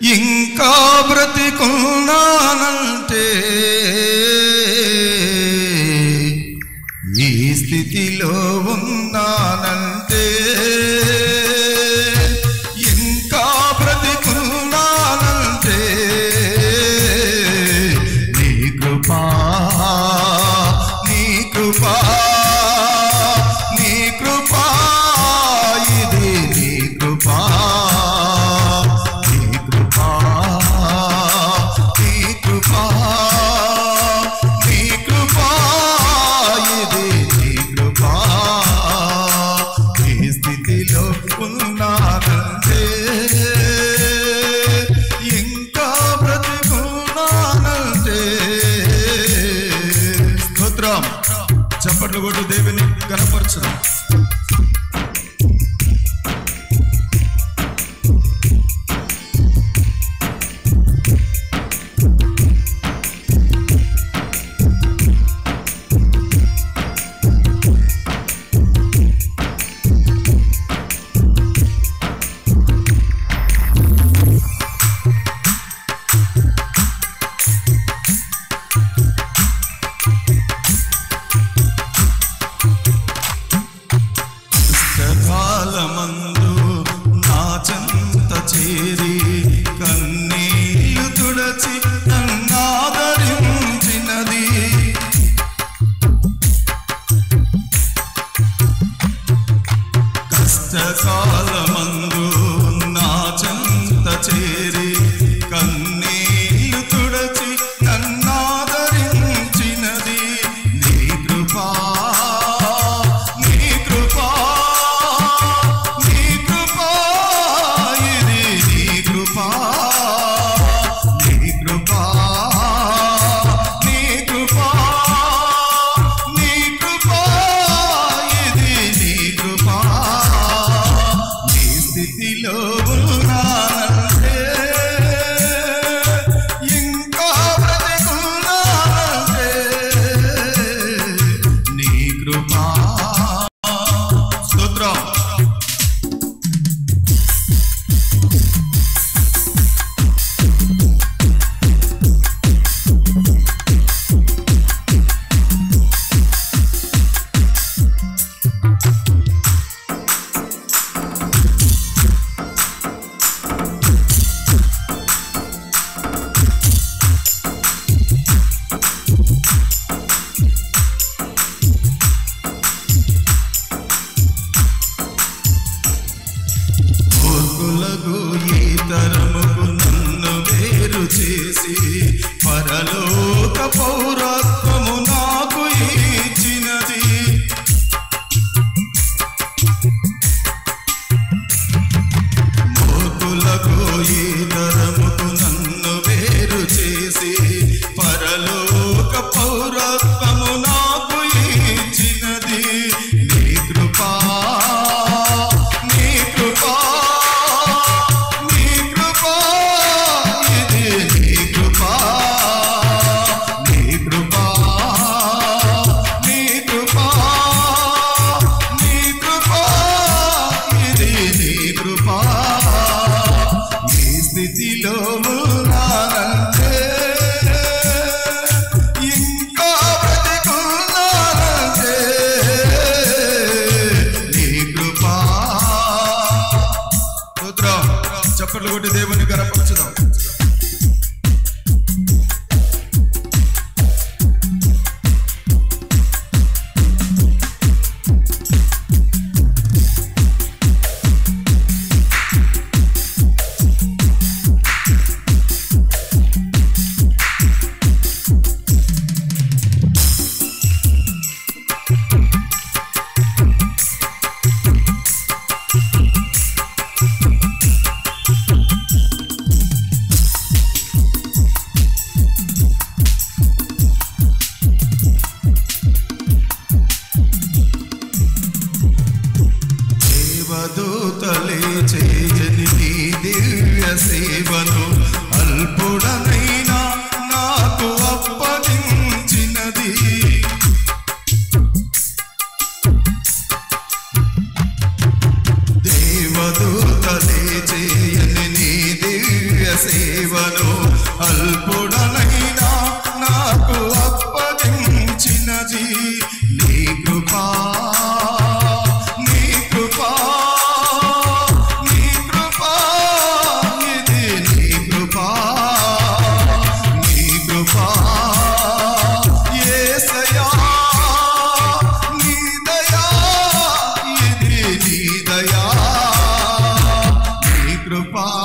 ఇంకా బ్రతికున్నానంటే ఈ స్థితిలో ఉన్నానంటే ఇంకా బ్రతికున్నానంటే నీ కృపా నీ కృపా నీ కృపా ఇది నీ కృపా చప్పట్లు కొట్టు దేవుని కనపరచుదాం. కాలమందు నా చెంత చేరి కన్నీళ్లు తుడచి నన్నాదరించినది కష్టకాలమందు నా చెంత చేరి కన్నీళ్లు తుడచి నన్నాదరించినది నీ కృపా తరముకు నన్ను వేరు చేసి పరలోక పౌరత్వము నాకు ఇచ్చినది మోతులకు ఈ తరముకు నన్ను వేరు చేసి పరలోక పౌరత్వము నాకు ఇచ్చినది నీ కృపా స్థితిలో ఉన్నానంటే ఇంకా బ్రతికున్నానంటే నీ కృపా. స్తోత్రం. చప్పట్లు కొట్టి దేవుని కనపరచుదాం. దూతలే చేయని నీ దివ్య సేవను అల్పుడనైనా నాకు అప్పగించినది దేవదూతలే చేయని నీ దివ్య కృపా